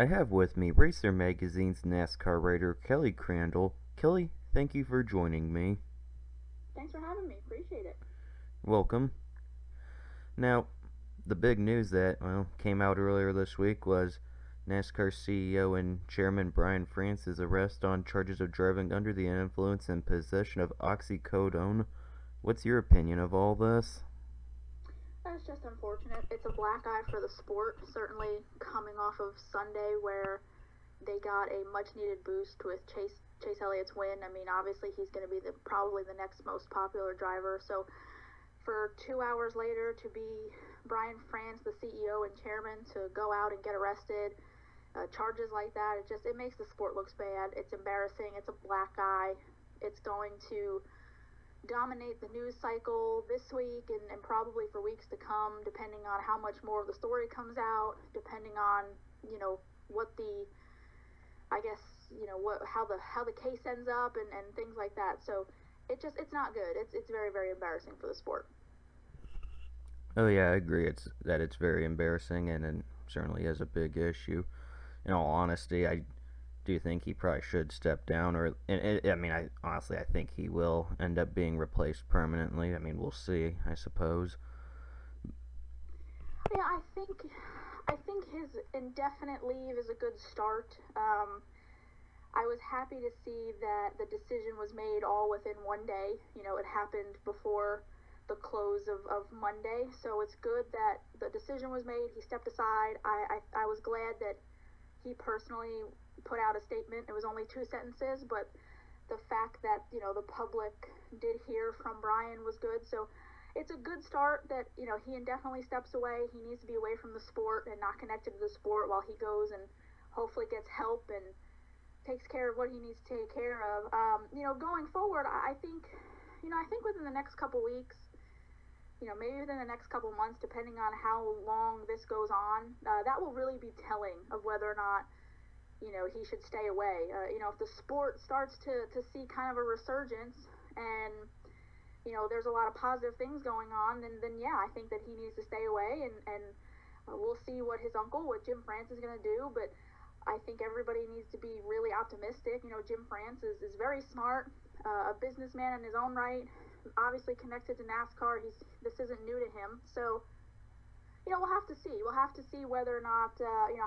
I have with me Racer Magazine's NASCAR writer Kelly Crandall. Kelly, thank you for joining me. Thanks for having me. Appreciate it. Welcome. Now, the big news that came out earlier this week was NASCAR CEO and Chairman Brian France's arrest on charges of driving under the influence and possession of oxycodone. What's your opinion of all this? That's just unfortunate. It's a black eye for the sport, certainly coming off of Sunday where they got a much needed boost with Chase Elliott's win. I mean, obviously he's going to be probably the next most popular driver. So for 2 hours later to be Brian France, the CEO and chairman, to go out and get arrested, charges like that, it makes the sport look bad. It's embarrassing. It's a black eye. It's going to dominate the news cycle this week and probably for weeks to come, depending on how much more of the story comes out, depending on what the I guess what how the case ends up and things like that. So it's not good. It's very, very embarrassing for the sport. Oh yeah, I agree. It's very embarrassing and certainly is a big issue. In all honesty, I do think he probably should step down, I mean, I honestly I think he will end up being replaced permanently. I mean, we'll see, I suppose. Yeah, I think his indefinite leave is a good start. I was happy to see that the decision was made all within one day. It happened before the close of Monday, so it's good that the decision was made. He stepped aside. I was glad that he personally put out a statement. It was only 2 sentences, but the fact that the public did hear from Brian was good. So it's a good start that he indefinitely steps away. He needs to be away from the sport and not connected to the sport while he goes and hopefully gets help and takes care of what he needs to take care of. Going forward, I think within the next couple weeks, maybe within the next couple months, depending on how long this goes on, that will really be telling of whether or not he should stay away. If the sport starts to see kind of a resurgence and there's a lot of positive things going on, then yeah, I think that he needs to stay away, and we'll see what his uncle, what Jim France, is going to do. But I think everybody needs to be really optimistic. Jim France is very smart, a businessman in his own right, obviously connected to NASCAR. This isn't new to him, so we'll have to see. We'll have to see whether or not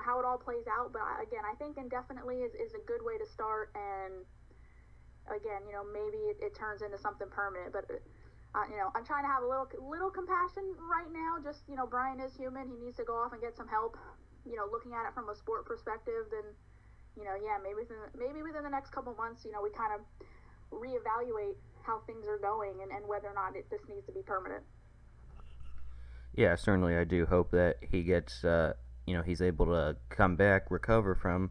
how it all plays out. But again, I think indefinitely is a good way to start, and again, maybe it turns into something permanent. But I'm trying to have a little compassion right now. Just Brian is human. He needs to go off and get some help. Looking at it from a sport perspective, then yeah, maybe within the next couple months, we kind of reevaluate how things are going and whether or not this needs to be permanent. Yeah, certainly I do hope that he gets he's able to come back, recover from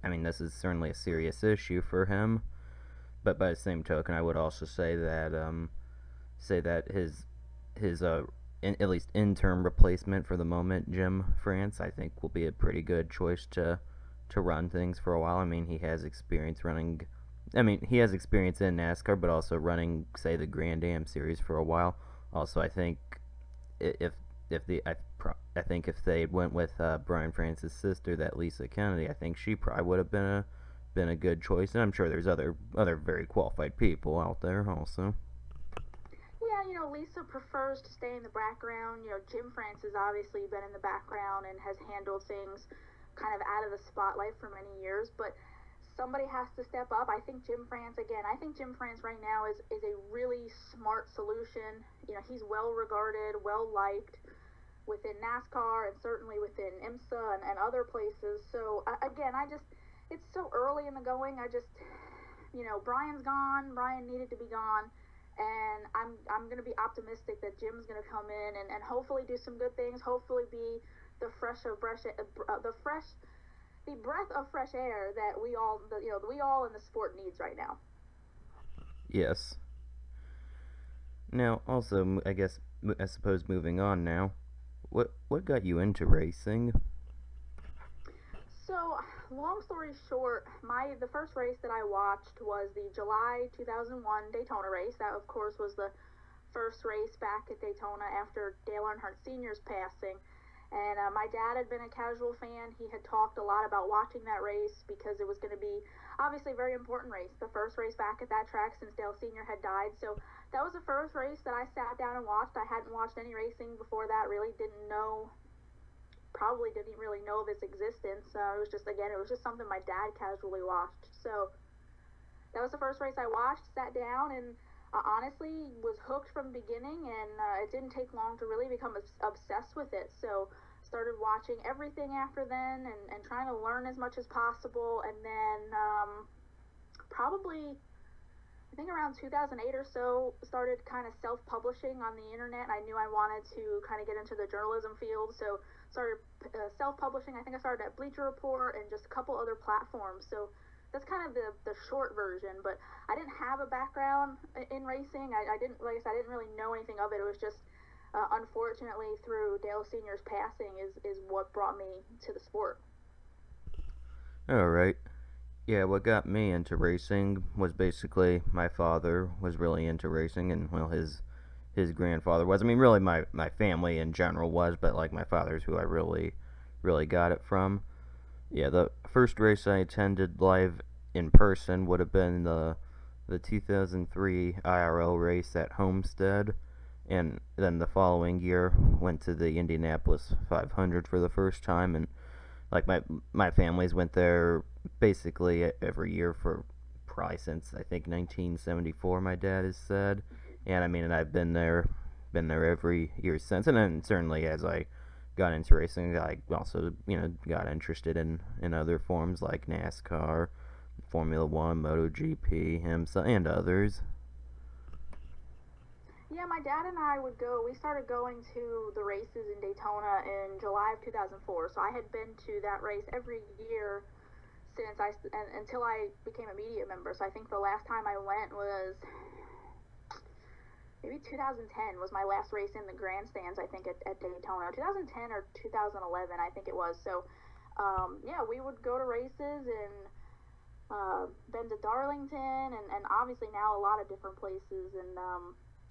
I mean, this is certainly a serious issue for him. But by the same token, I would also say that his at least interim replacement for the moment, Jim France, I think will be a pretty good choice to run things for a while. I mean, he has experience running. I mean, he has experience in NASCAR, but also running, say, the Grand Am Series for a while. Also, I think if I think if they went with Brian France's sister, that Lisa Kennedy, I think she probably would have been a good choice. And I'm sure there's other very qualified people out there also. Yeah, Lisa prefers to stay in the background. Jim France has obviously been in the background and has handled things kind of out of the spotlight for many years, but somebody has to step up. I think Jim France right now is a really smart solution. He's well regarded, well liked within NASCAR and certainly within IMSA and other places. So again, it's so early in the going. Brian's gone. Brian needed to be gone. And I'm going to be optimistic that Jim's going to come in and hopefully do some good things. Hopefully be the the breath of fresh air that we all in the sport needs right now. Yes. Now, also, I suppose moving on now, what got you into racing? So, long story short, the first race that I watched was the July 2001 Daytona race. That, of course, was the first race back at Daytona after Dale Earnhardt Sr.'s passing. And my dad had been a casual fan. He had talked a lot about watching that race because it was going to be obviously a very important race, the first race back at that track since Dale Sr. had died. So that was the first race that I sat down and watched. I hadn't watched any racing before that, really probably didn't really know of its existence. It was just, again, it was just something my dad casually watched. So that was the first race I watched, sat down, and honestly was hooked from the beginning, and it didn't take long to really become obsessed with it. So started watching everything after then, and trying to learn as much as possible. And then probably, I think around 2008 or so, started kind of self-publishing on the internet. I knew I wanted to kind of get into the journalism field, so started self-publishing. I think I started at Bleacher Report and just a couple other platforms. So that's kind of the short version, but I didn't have a background in racing. I didn't, like I said, I didn't really know anything of it. It was just, unfortunately, through Dale Sr.'s passing is what brought me to the sport. All right. Yeah, what got me into racing was basically my father was really into racing, and well, his grandfather was. I mean, really, my family in general was, but like my father's who I really got it from. Yeah, the first race I attended live in person would have been the 2003 IRL race at Homestead, and then the following year went to the Indianapolis 500 for the first time, and like my family's went there basically every year for probably since I think 1974. My dad has said, and I mean, and I've been there every year since, and then certainly as I got into racing, I also got interested in other forms like NASCAR, Formula One, MotoGP, and others. Yeah, my dad and I would go. We started going to the races in Daytona in July of 2004. So I had been to that race every year since until I became a media member. So I think the last time I went was maybe 2010 was my last race in the grandstands. I think at Daytona, 2010 or 2011, I think it was. So yeah, we would go to races and been to Darlington and obviously now a lot of different places and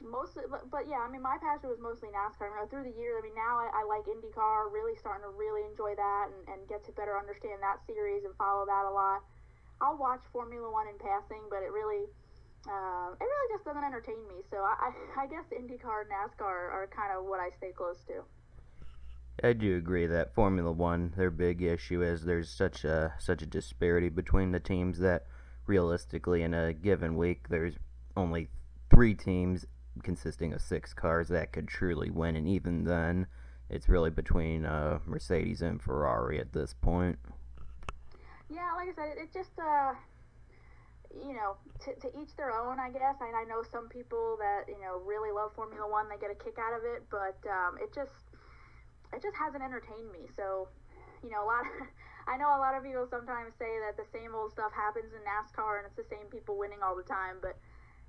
mostly, but yeah, I mean, my passion was mostly NASCAR. I mean, through the years, I mean, now I like IndyCar, really starting to really enjoy that and get to better understand that series and follow that a lot. I'll watch Formula One in passing, but it really just doesn't entertain me. So I guess IndyCar and NASCAR are kind of what I stay close to. I do agree that Formula One, their big issue is there's such a disparity between the teams that realistically in a given week there's only three teams consisting of six cars that could truly win, and even then, it's really between Mercedes and Ferrari at this point. Yeah, like I said, it just to each their own, I guess. I know some people that really love Formula One, they get a kick out of it, but it just hasn't entertained me. So, a lot. I know a lot of people sometimes say that the same old stuff happens in NASCAR and it's the same people winning all the time, but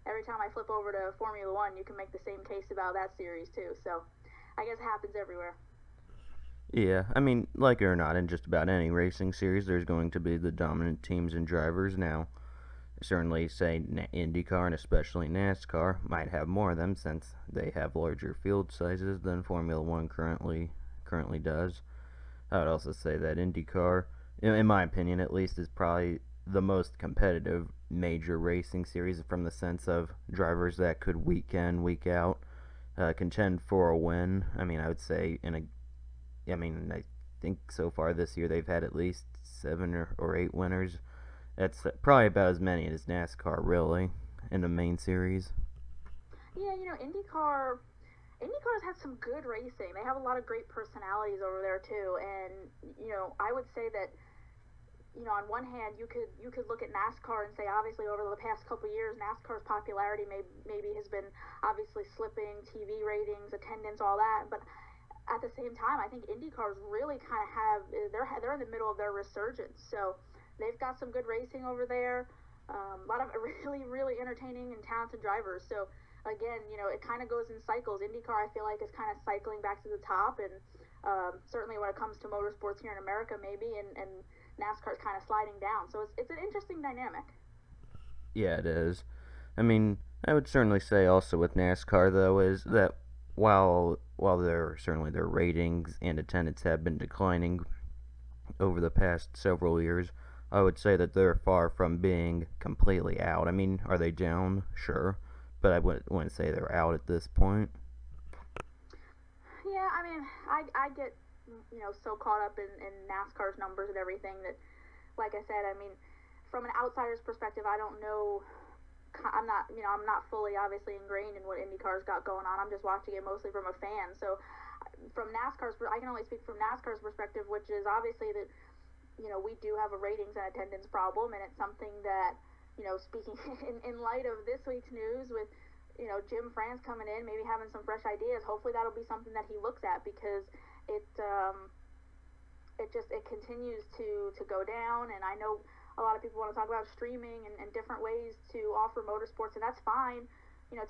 every time I flip over to Formula One, you can make the same case about that series too. So I guess it happens everywhere. Yeah, I mean, like it or not, in just about any racing series, there's going to be the dominant teams and drivers. Now, certainly, say IndyCar and especially NASCAR might have more of them since they have larger field sizes than Formula One currently does. I would also say that IndyCar, in my opinion at least, is probably the most competitive major racing series from the sense of drivers that could week in, week out contend for a win. I mean, I would say I think so far this year they've had at least seven or eight winners. That's probably about as many as NASCAR really in the main series. Yeah, IndyCar's had some good racing. They have a lot of great personalities over there too, and I would say that on one hand, you could look at NASCAR and say, obviously, over the past couple of years, NASCAR's popularity maybe has been obviously slipping, TV ratings, attendance, all that. But at the same time, I think IndyCar's really kind of they're in the middle of their resurgence. So they've got some good racing over there. A lot of really really entertaining and talented drivers. So again, it kind of goes in cycles. IndyCar, I feel like, is kind of cycling back to the top, and certainly when it comes to motorsports here in America, maybe, and NASCAR is kind of sliding down. So it's an interesting dynamic. Yeah, it is. I mean, I would certainly say also with NASCAR though is that while their ratings and attendance have been declining over the past several years, I would say that they're far from being completely out. I mean, are they down? Sure, but I wouldn't say they're out at this point. Yeah, I mean, I get so caught up in NASCAR's numbers and everything that, like I said, I mean, from an outsider's perspective, I don't know. I'm not fully obviously ingrained in what IndyCar's got going on. I'm just watching it mostly from a fan. So from NASCAR's, I can only speak from NASCAR's perspective, which is obviously that we do have a ratings and attendance problem, and it's something that speaking in light of this week's news with Jim France coming in, maybe having some fresh ideas. Hopefully that'll be something that he looks at because it it continues to go down. And I know a lot of people want to talk about streaming and different ways to offer motorsports, and that's fine.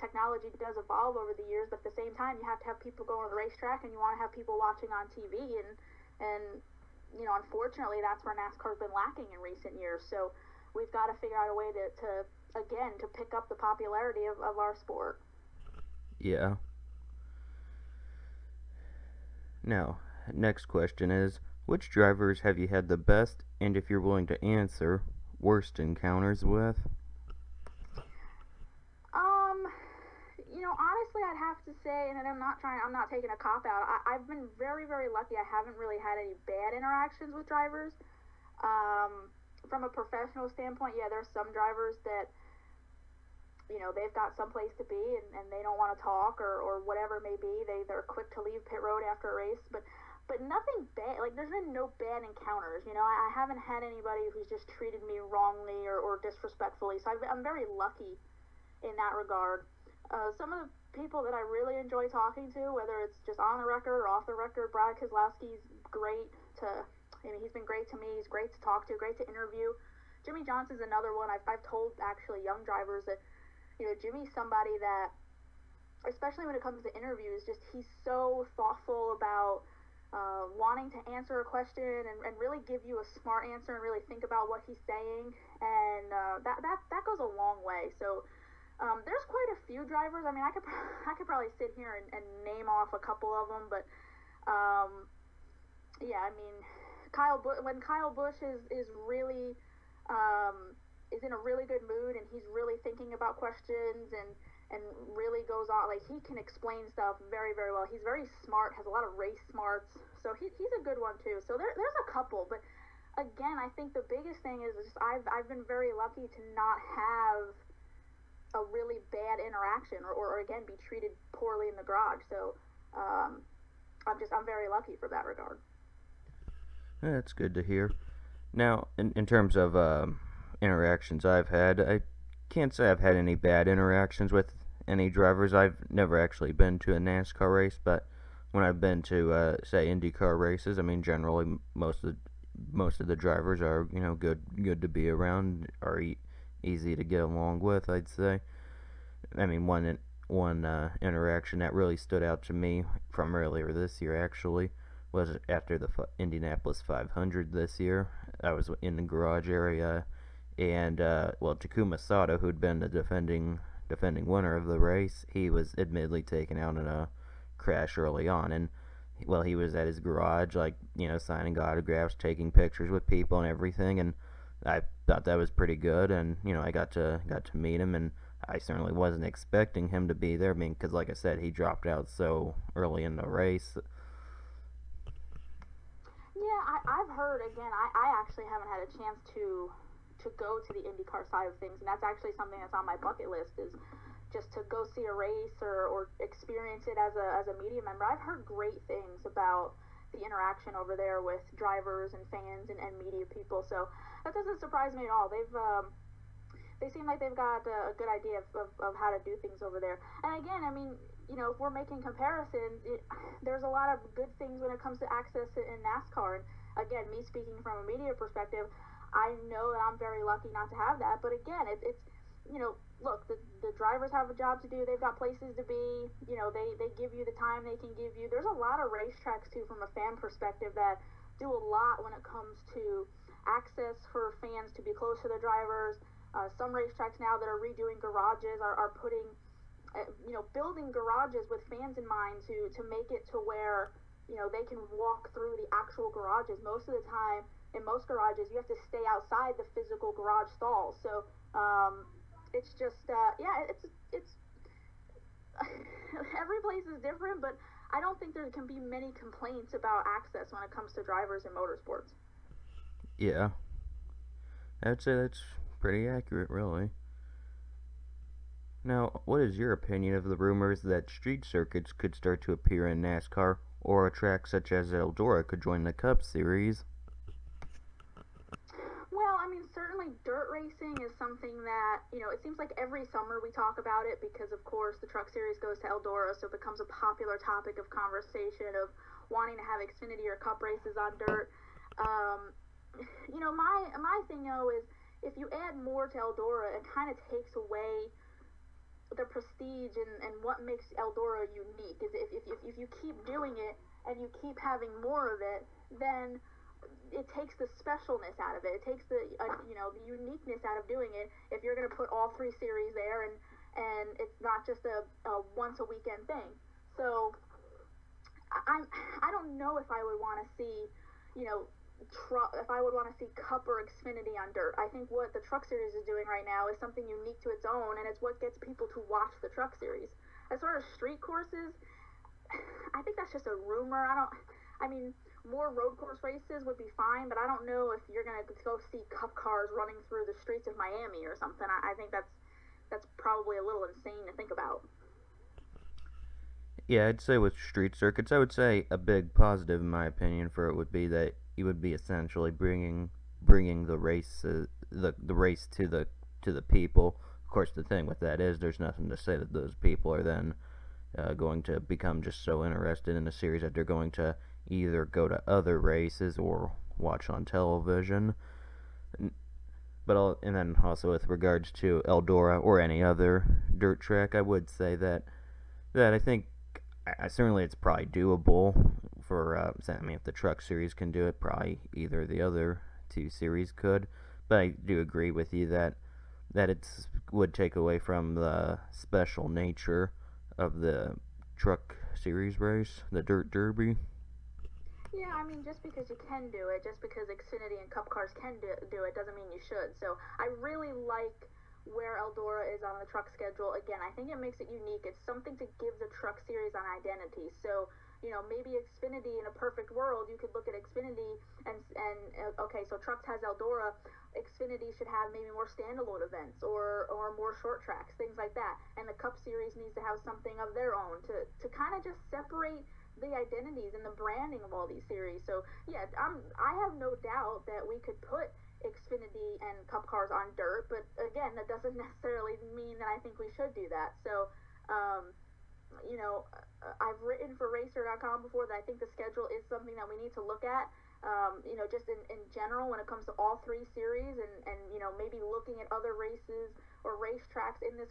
Technology does evolve over the years, but at the same time, you have to have people go on the racetrack, and you want to have people watching on TV. And unfortunately, that's where NASCAR's been lacking in recent years. So we've got to figure out a way to again to pick up the popularity of our sport. Yeah. Now, next question is, which drivers have you had the best, and if you're willing to answer, worst encounters with? Um, honestly, I'd have to say, and I'm not taking a cop out. I've been very, very lucky. I haven't really had any bad interactions with drivers. From a professional standpoint, yeah, there's some drivers that they've got someplace to be and they don't want to talk or whatever it may be. They're quick to leave pit road after a race, but nothing bad. Like there's been no bad encounters. I haven't had anybody who's just treated me wrongly or disrespectfully. So I'm very lucky in that regard. Some of the people that I really enjoy talking to, whether it's just on the record or off the record, Brad Keselowski's great to. I mean, he's been great to me. He's great to talk to, great to interview. Jimmy Johnson's another one. I've told actually young drivers that Jimmy's somebody that, especially when it comes to interviews, just he's so thoughtful about wanting to answer a question and really give you a smart answer and really think about what he's saying, and that goes a long way. So there's quite a few drivers. I mean, I could probably sit here and name off a couple of them, but yeah, I mean, when Kyle Busch is really is in a really good mood and he's really thinking about questions and really goes on, like he can explain stuff very, very well. He's very smart, has a lot of race smarts, so he's a good one too. So there's a couple, but again, I think the biggest thing is just I've been very lucky to not have a really bad interaction or again be treated poorly in the garage. So I'm very lucky for that regard. Yeah, that's good to hear. Now, in terms of interactions I've had, I can't say I've had any bad interactions with any drivers. I've never actually been to a NASCAR race, but when I've been to say IndyCar races, I mean generally most of the drivers are good to be around, are easy to get along with. I'd say. I mean one interaction that really stood out to me from earlier this year actually was after the Indianapolis 500 this year. I was in the garage area, and Takuma Sato, who'd been the defending winner of the race, he was admittedly taken out in a crash early on, and he was at his garage, like signing autographs, taking pictures with people and everything, and I thought that was pretty good, and I got to meet him, and I certainly wasn't expecting him to be there. I mean, because like I said, he dropped out so early in the race. Yeah, I've heard, again, I actually haven't had a chance to go to the IndyCar side of things, and that's actually something that's on my bucket list, is just to go see a race or experience it as a media member. I've heard great things about the interaction over there with drivers and fans and media people, so that doesn't surprise me at all. They seem like they've got a good idea of how to do things over there. And again, I mean, if we're making comparisons, there's a lot of good things when it comes to access in NASCAR. And again, me speaking from a media perspective, I know that I'm very lucky not to have that. But again, it's look, the drivers have a job to do. They've got places to be. They give you the time they can give you. There's a lot of racetracks too, from a fan perspective, that do a lot when it comes to access for fans to be close to the drivers. Some racetracks now that are redoing garages are putting building garages with fans in mind to make it to where they can walk through the actual garages. Most of the time, in most garages, you have to stay outside the physical garage stalls. So it's just it's every place is different, but I don't think there can be many complaints about access when it comes to drivers in motorsports. Yeah, I'd say that's pretty accurate, really. Now, what is your opinion of the rumors that street circuits could start to appear in NASCAR, or a track such as Eldora could join the Cup Series? Well, I mean, certainly dirt racing is something that, it seems like every summer we talk about it because, of course, the Truck Series goes to Eldora, so it becomes a popular topic of conversation of wanting to have Xfinity or Cup races on dirt. My thing, though, is if you add more to Eldora, it kind of takes away the prestige and what makes Eldora unique. Is if you keep doing it and you keep having more of it, then it takes the specialness out of it. It takes the the uniqueness out of doing it. If you're going to put all three series there and it's not just a once a weekend thing. So I don't know if I would want to see if I would want to see Cup or Xfinity on dirt. I think what the Truck Series is doing right now is something unique to its own, and it's what gets people to watch the Truck Series. As far as street courses, I think that's just a rumor. I mean, more road course races would be fine, but I don't know if you're gonna go see Cup cars running through the streets of Miami or something. I think that's probably a little insane to think about. Yeah, I'd say with street circuits, I would say a big positive, in my opinion, for it would be that you would be essentially bringing the race the race to the people. Of course, the thing with that is there's nothing to say that those people are then going to become just so interested in the series that they're going to either go to other races or watch on television. And then also with regards to Eldora or any other dirt track, I would say that I think certainly it's probably doable for. I mean, if the Truck Series can do it, probably either of the other two series could. But I do agree with you that it would take away from the special nature of the Truck Series race, the Dirt Derby. Yeah, I mean, just because you can do it, just because Xfinity and Cup cars can do it, doesn't mean you should. So I really like where Eldora is on the truck schedule. Again, I think it makes it unique. It's something to give the Truck Series an identity. So, maybe Xfinity in a perfect world, you could look at Xfinity and okay, so Trucks has Eldora. Xfinity should have maybe more standalone events or more short tracks, things like that. And the Cup Series needs to have something of their own to kind of just separate the identities and the branding of all these series. So yeah, I have no doubt that we could put Xfinity and Cup cars on dirt, but again, that doesn't necessarily mean that I think we should do that. So I've written for Racer.com before that I think the schedule is something that we need to look at. Just in general when it comes to all three series and maybe looking at other races or racetracks in the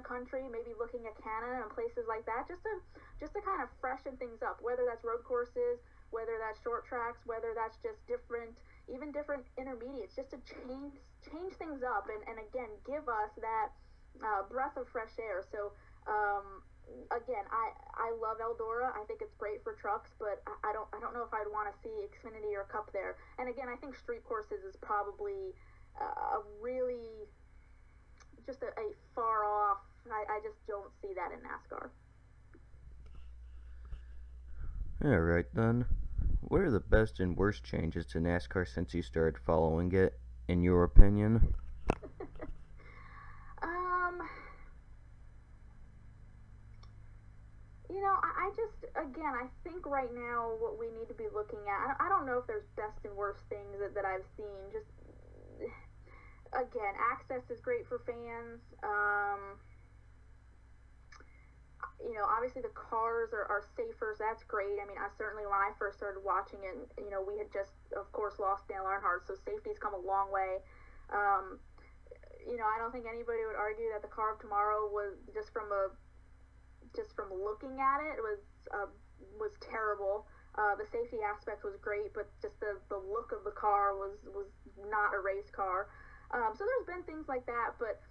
country, maybe looking at Canada and places like that, just to kind of freshen things up, whether that's road courses, whether that's short tracks, whether that's just different intermediates, just to change things up and again give us that breath of fresh air. So again, I love Eldora. I think it's great for trucks, but I don't know if I'd want to see Xfinity or Cup there. And again, I think street courses is probably a really just a far off. I just don't see that in NASCAR. Alright then. What are the best and worst changes to NASCAR since you started following it, in your opinion? I just, again, I think right now what we need to be looking at, I don't know if there's best and worst things that I've seen. Just, again, access is great for fans. Obviously the cars are safer, so that's great. I mean, I certainly, when I first started watching it, we had just, of course, lost Dale Earnhardt, so safety's come a long way. I don't think anybody would argue that the car of tomorrow was just from looking at it was terrible. The safety aspect was great, but just the look of the car was not a race car. So there's been things like that, but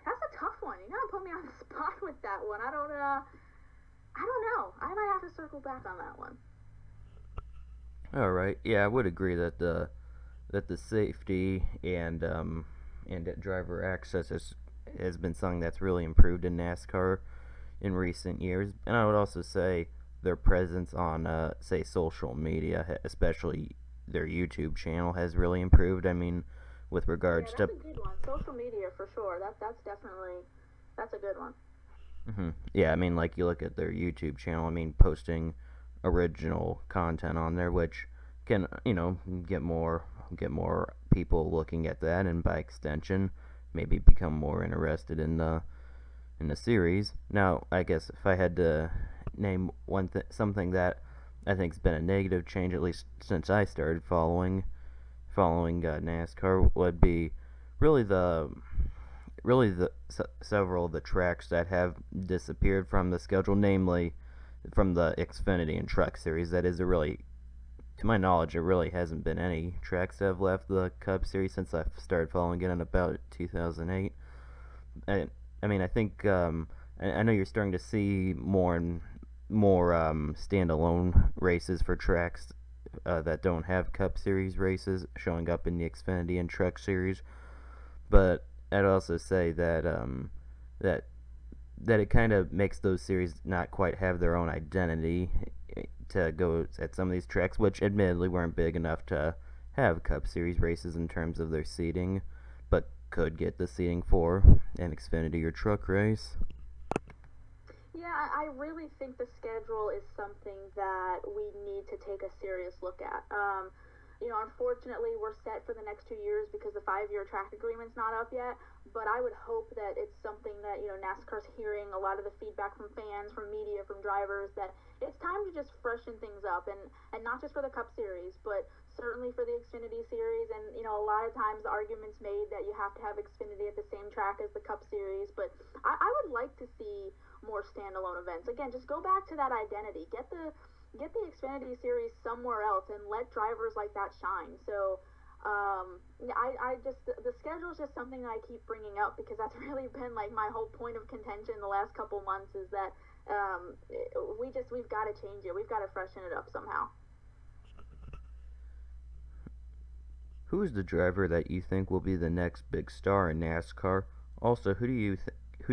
that's a tough one. You gotta put me on the spot with that one. I don't know. I might have to circle back on that one. All right. Yeah, I would agree that the safety and driver access has been something that's really improved in NASCAR in recent years. And I would also say their presence on say social media, especially their YouTube channel, has really improved. I mean, with regards to, that's a good one. Social media for sure. That's definitely a good one. Yeah, I mean, like you look at their YouTube channel. I mean, posting original content on there, which can get more people looking at that, and by extension, maybe become more interested in the series. Now, I guess if I had to name something that I think's been a negative change, at least since I started following NASCAR, would be really the several of the tracks that have disappeared from the schedule, namely from the Xfinity and Truck Series. That is, to my knowledge, there really hasn't been any tracks that have left the Cup Series since I started following it in about 2008. I mean, I think I know you're starting to see more and more standalone races for tracks that don't have Cup Series races showing up in the Xfinity and Truck Series, but I'd also say that that it kind of makes those series not quite have their own identity to go at some of these tracks, which admittedly weren't big enough to have Cup Series races in terms of their seating, but could get the seating for an Xfinity or truck race. Yeah, I really think the schedule is something that we need to take a serious look at. Unfortunately, we're set for the next 2 years because the 5-year track agreement's not up yet, but I would hope that it's something that, NASCAR's hearing a lot of the feedback from fans, from media, from drivers, that it's time to just freshen things up, and not just for the Cup Series, but certainly for the Xfinity Series. And, a lot of times the argument's made that you have to have Xfinity at the same track as the Cup Series, but I would like to see more standalone events. Again, just go back to that identity. Get the Xfinity Series somewhere else and let drivers like that shine. So I just, the schedule is just something that I keep bringing up because that's really been like my whole point of contention the last couple months, is that we've got to change it. We've got to freshen it up somehow. Who is the driver that you think will be the next big star in NASCAR? Also, who do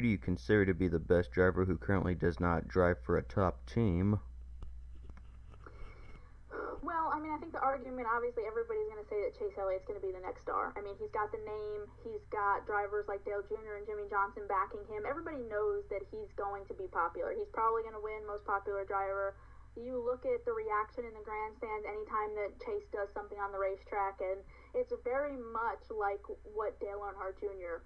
you consider to be the best driver who currently does not drive for a top team? Well, I mean, I think the argument, obviously, everybody's going to say that Chase Elliott's going to be the next star. I mean, he's got the name, he's got drivers like Dale Jr. and Jimmy Johnson backing him. Everybody knows that he's going to be popular. He's probably going to win most popular driver. You look at the reaction in the grandstands anytime that Chase does something on the racetrack, and it's very much like what Dale Earnhardt Jr.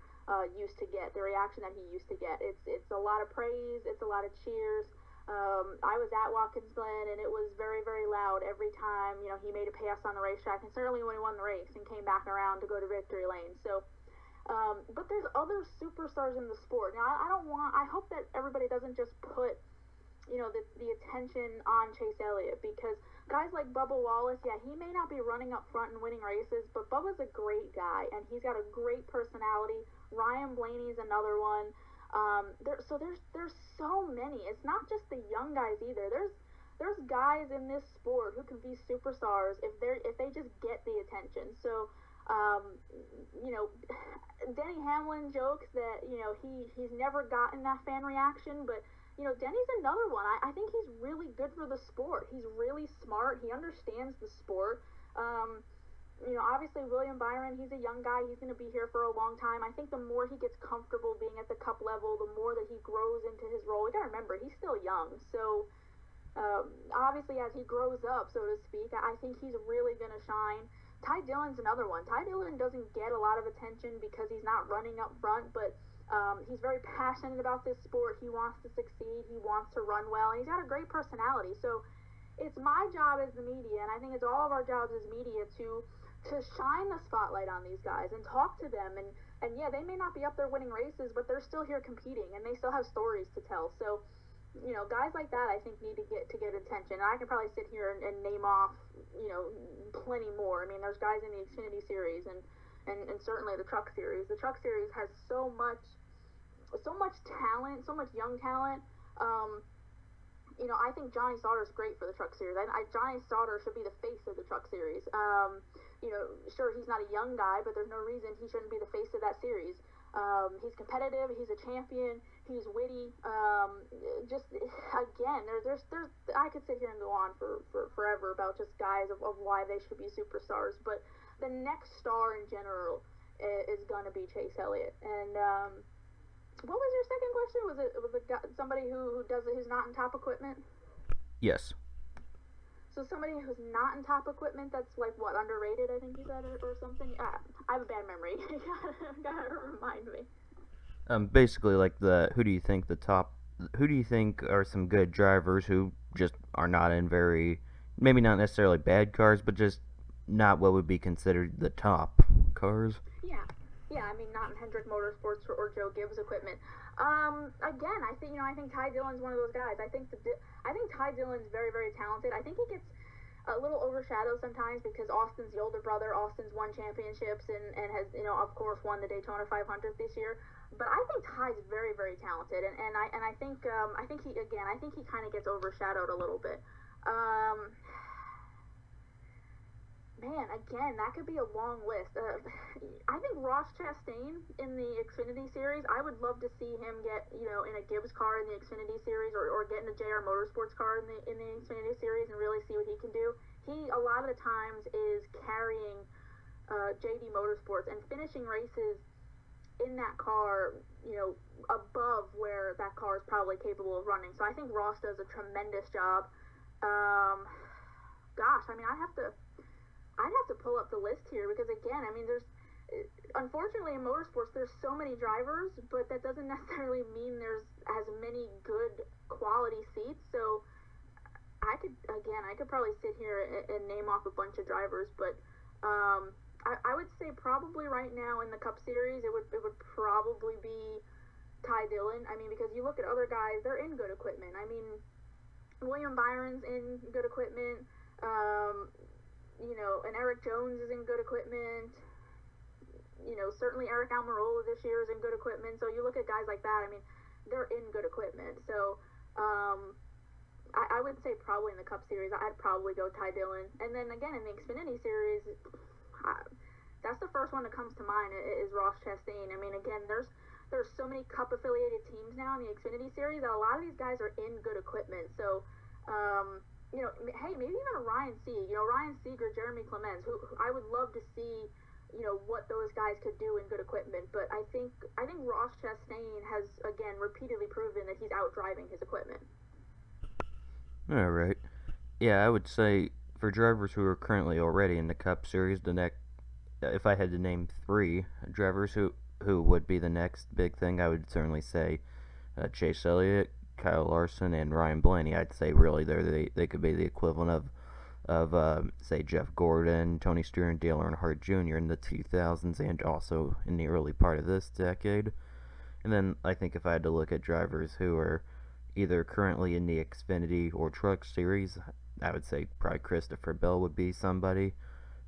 Used to get, the reaction that he used to get. It's a lot of praise, it's a lot of cheers. I was at Watkins Glen, and it was very, very loud every time, he made a pass on the racetrack, and certainly when he won the race and came back around to go to victory lane. So, but there's other superstars in the sport. Now, I hope that everybody doesn't just put, the attention on Chase Elliott, because guys like Bubba Wallace, yeah, he may not be running up front and winning races, but Bubba's a great guy, and he's got a great personality. Ryan Blaney's another one. There's so many. It's not just the young guys either. There's guys in this sport who can be superstars if they just get the attention. So, Denny Hamlin jokes that he's never gotten that fan reaction, but Denny's another one. I think he's really good for the sport. He's really smart. He understands the sport. Obviously William Byron, he's a young guy. He's going to be here for a long time. I think the more he gets comfortable being at the Cup level, the more that he grows into his role. You got to remember, he's still young. So, obviously as he grows up, so to speak, I think he's really going to shine. Ty Dillon's another one. Ty Dillon doesn't get a lot of attention because he's not running up front, but he's very passionate about this sport. He wants to succeed. He wants to run well, and he's got a great personality. So it's my job as the media, and I think it's all of our jobs as media to shine the spotlight on these guys and talk to them. And yeah, they may not be up there winning races, but they're still here competing, and they still have stories to tell. So, guys like that I think need to get attention. And I can probably sit here and name off, plenty more. I mean, there's guys in the Xfinity Series and certainly the Truck Series. The Truck Series has so much so much talent, so much young talent. Um, I think Johnny Sauter's great for the Truck Series. Johnny Sauter should be the face of the Truck Series. Sure, he's not a young guy, but there's no reason he shouldn't be the face of that series. He's competitive. He's a champion. He's witty. Just again, there's I could sit here and go on for forever about just guys of why they should be superstars. But the next star in general is gonna be Chase Elliott. And what was your second question? Was it somebody who's not in top equipment? Yes. So somebody who's not in top equipment that's like what, underrated? I think you said, or something. I have a bad memory. You gotta remind me. Basically, like who do you think are some good drivers who just are not in maybe not necessarily bad cars, but just not what would be considered the top cars? Yeah. Yeah, I mean, not in Hendrick Motorsports or Joe Gibbs equipment. Again, I think Ty Dillon's one of those guys. I think Ty Dillon's very, very talented. I think he gets a little overshadowed sometimes because Austin's the older brother. Austin's won championships and has, of course, won the Daytona 500 this year. But I think Ty's very, very talented, and I think he kind of gets overshadowed a little bit. Man, again, that could be a long list. I think Ross Chastain in the Xfinity Series, I would love to see him get, in a Gibbs car in the Xfinity Series or get in a JR Motorsports car in the Xfinity Series and really see what he can do. He, a lot of the times, is carrying JD Motorsports and finishing races in that car, above where that car is probably capable of running. So I think Ross does a tremendous job. Gosh, I mean, I'd have to pull up the list here because, again, I mean, unfortunately in motorsports there's so many drivers, but that doesn't necessarily mean there's as many good quality seats. So I could probably sit here and name off a bunch of drivers, but I would say probably right now in the Cup Series it would probably be Ty Dillon. I mean, because you look at other guys, they're in good equipment. I mean, William Byron's in good equipment. And Eric Jones is in good equipment. Certainly Eric Almirola this year is in good equipment. So you look at guys like that, I mean, they're in good equipment. So I would say probably in the Cup Series, I'd probably go Ty Dillon. And then again, in the Xfinity Series, that's the first one that comes to mind is Ross Chastain. I mean, again, there's so many Cup affiliated teams now in the Xfinity Series that a lot of these guys are in good equipment. So, hey, maybe even a Ryan Sieg, Ryan Sieg or Jeremy Clemens, who I would love to see, what those guys could do in good equipment. But I think Ross Chastain has, again, repeatedly proven that he's out driving his equipment. All right. Yeah, I would say for drivers who are currently already in the Cup Series, if I had to name three drivers who would be the next big thing, I would certainly say Chase Elliott, Kyle Larson, and Ryan Blaney. I'd say really they could be the equivalent of say Jeff Gordon, Tony Stewart, and Dale Earnhardt Jr. in the 2000s and also in the early part of this decade. And then I think if I had to look at drivers who are either currently in the Xfinity or Truck Series, I would say probably Christopher Bell would be somebody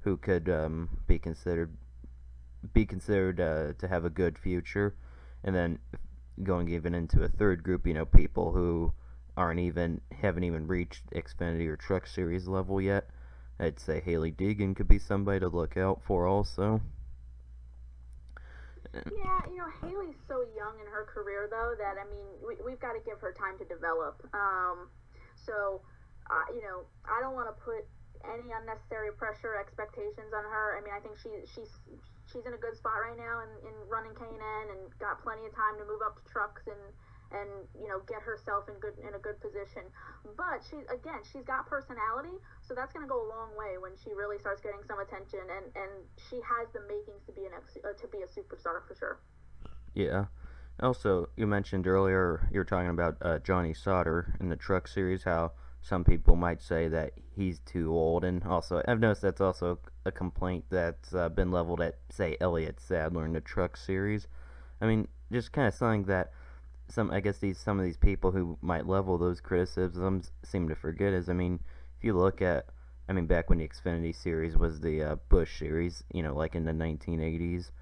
who could be considered to have a good future. And then going even into a third group, people who haven't even reached Xfinity or Truck Series level yet. I'd say Hailie Deegan could be somebody to look out for also. Yeah, Hailie's so young in her career, though, that, I mean, we've got to give her time to develop. I don't want to put any unnecessary pressure or expectations on her. I mean, I think she's in a good spot right now in running K&N and got plenty of time to move up to trucks and get herself in a good position. But she's got personality, so that's going to go a long way when she really starts getting some attention, and she has the makings to be a superstar for sure. Yeah. Also, you mentioned earlier, you were talking about Johnny Sauter in the Truck Series, how some people might say that he's too old, and also I've noticed that's also a complaint that's been leveled at, say, Elliott Sadler in the Truck Series. I mean, just kind of something that some of these people who might level those criticisms seem to forget is, I mean, if you look at, back when the Xfinity Series was the Busch Series, like in the 1980s,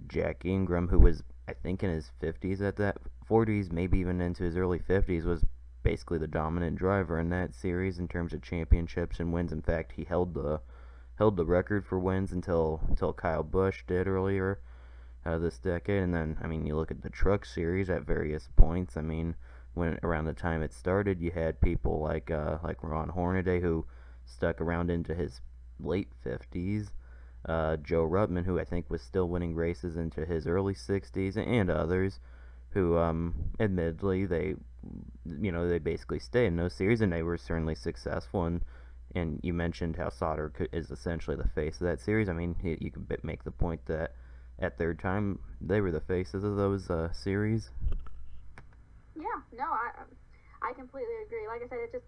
Jack Ingram, who was I think in his 50s at that 40s, maybe even into his early 50s, was basically the dominant driver in that series in terms of championships and wins. In fact, he held the record for wins until Kyle Busch did earlier this decade. And then, I mean, you look at the Truck Series at various points. I mean, when around the time it started, you had people like Ron Hornaday, who stuck around into his late 50s. Joe Ruttman, who I think was still winning races into his early 60s, and others who, admittedly, they basically stayed in those series, and they were certainly successful. And you mentioned how Sauter is essentially the face of that series. I mean, you could make the point that at their time they were the faces of those series. Yeah, no, I completely agree. Like I said, it just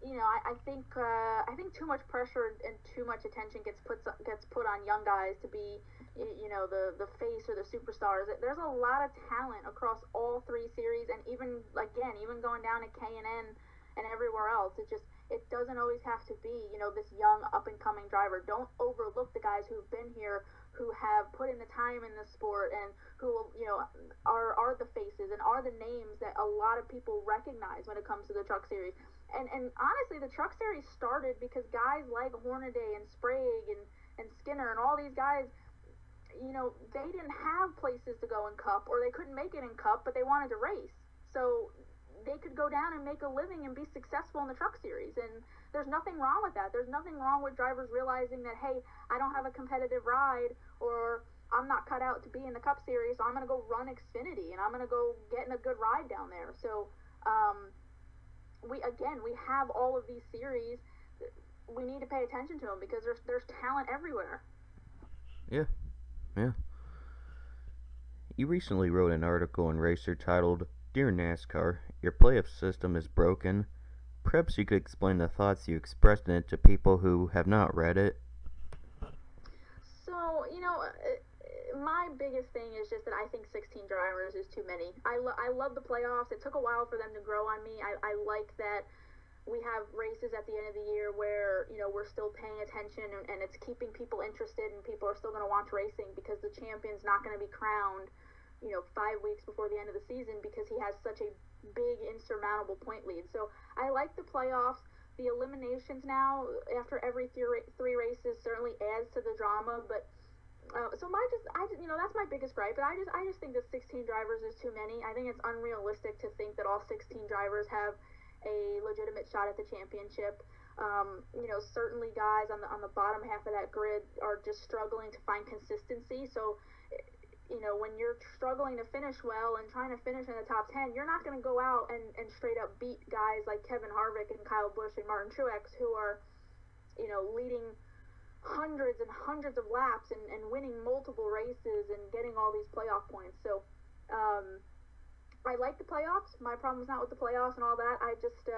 I think too much pressure and too much attention gets put on young guys to be the face or the superstars. There's a lot of talent across all three series, and even going down to K&N and everywhere else. It doesn't always have to be this young up and coming driver. Don't overlook the guys who've been here, who have put in the time in the sport, and who are the faces and are the names that a lot of people recognize when it comes to the Truck Series. And honestly, the Truck Series started because guys like Hornaday and Sprague and Skinner and all these guys, they didn't have places to go in Cup, or they couldn't make it in Cup, but they wanted to race. So they could go down and make a living and be successful in the Truck Series. And there's nothing wrong with that. There's nothing wrong with drivers realizing that, hey, I don't have a competitive ride, or I'm not cut out to be in the Cup Series, so I'm going to go run Xfinity, and I'm going to go get in a good ride down there. So we have all of these series. We need to pay attention to them because there's talent everywhere. Yeah, yeah. You recently wrote an article in Racer titled, "Dear NASCAR, your playoff system is broken." Perhaps you could explain the thoughts you expressed in it to people who have not read it. So, my biggest thing is just that I think 16 drivers is too many. I love the playoffs. It took a while for them to grow on me. I like that we have races at the end of the year where, we're still paying attention, and it's keeping people interested, and people are still going to watch racing because the champion's not going to be crowned, 5 weeks before the end of the season because he has such a big insurmountable point lead. So I like the playoffs. The eliminations now after every three races certainly adds to the drama, but that's my biggest gripe. But I just think that 16 drivers is too many. I think it's unrealistic to think that all 16 drivers have a legitimate shot at the championship. Certainly guys on the bottom half of that grid are just struggling to find consistency. So when you're struggling to finish well and trying to finish in the top 10, you're not going to go out and straight up beat guys like Kevin Harvick and Kyle Busch and Martin Truex, who are, leading hundreds and hundreds of laps and winning multiple races and getting all these playoff points. So, I like the playoffs. My problem's not with the playoffs and all that. I just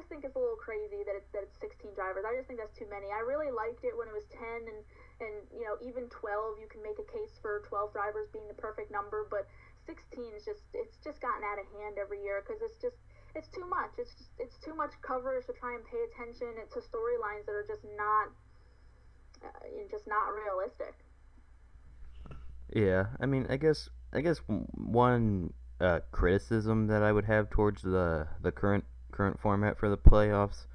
think it's a little crazy that it's 16 drivers. I just think that's too many. I really liked it when it was 10 and even 12. You can make a case for 12 drivers being the perfect number, but 16 is just gotten out of hand every year because it's too much. It's too much coverage to try and pay attention to storylines that are just not realistic. Yeah, I mean, I guess one criticism that I would have towards the current format for the playoffs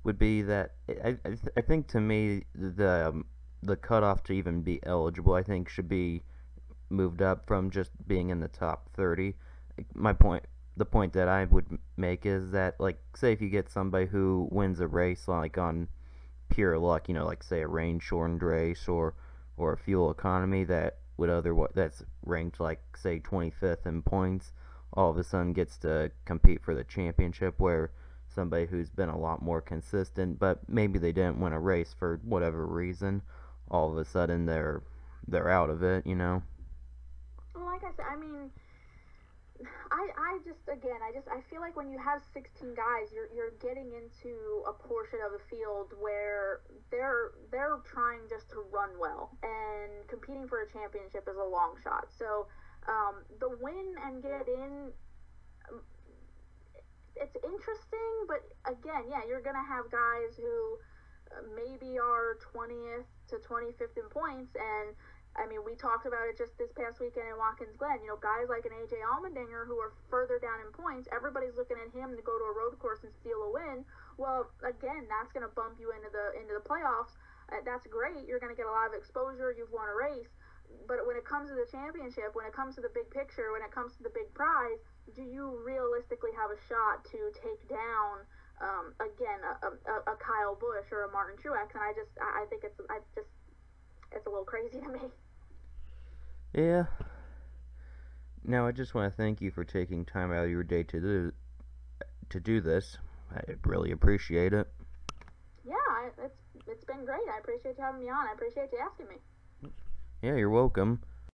would be that I think to me the cutoff to even be eligible, I think, should be moved up from just being in the top 30. The point that I would make is that, like, say if you get somebody who wins a race like on pure luck, like say a rain shortened race or a fuel economy that's ranked like say 25th in points, all of a sudden gets to compete for the championship, where somebody who's been a lot more consistent, but maybe they didn't win a race for whatever reason, all of a sudden they're out of it. Well, like I said, I mean, I feel like when you have 16 guys, you're getting into a portion of the field where they're trying just to run well, and competing for a championship is a long shot. So the win and get in, it's interesting, but again, yeah, you're gonna have guys who maybe are 20th to 25th in points, and I mean, we talked about it just this past weekend in Watkins Glen. You know, guys like an AJ Allmendinger who are further down in points, everybody's looking at him to go to a road course and steal a win. Well, again, that's going to bump you into the playoffs. That's great. You're going to get a lot of exposure. You've won a race. But when it comes to the championship, when it comes to the big picture, when it comes to the big prize, do you realistically have a shot to take down again a Kyle Busch or a Martin Truex? And I think it's a little crazy to me. Yeah. Now I just want to thank you for taking time out of your day to do this. I really appreciate it. Yeah, it's been great. I appreciate you having me on. I appreciate you asking me. Yeah, you're welcome.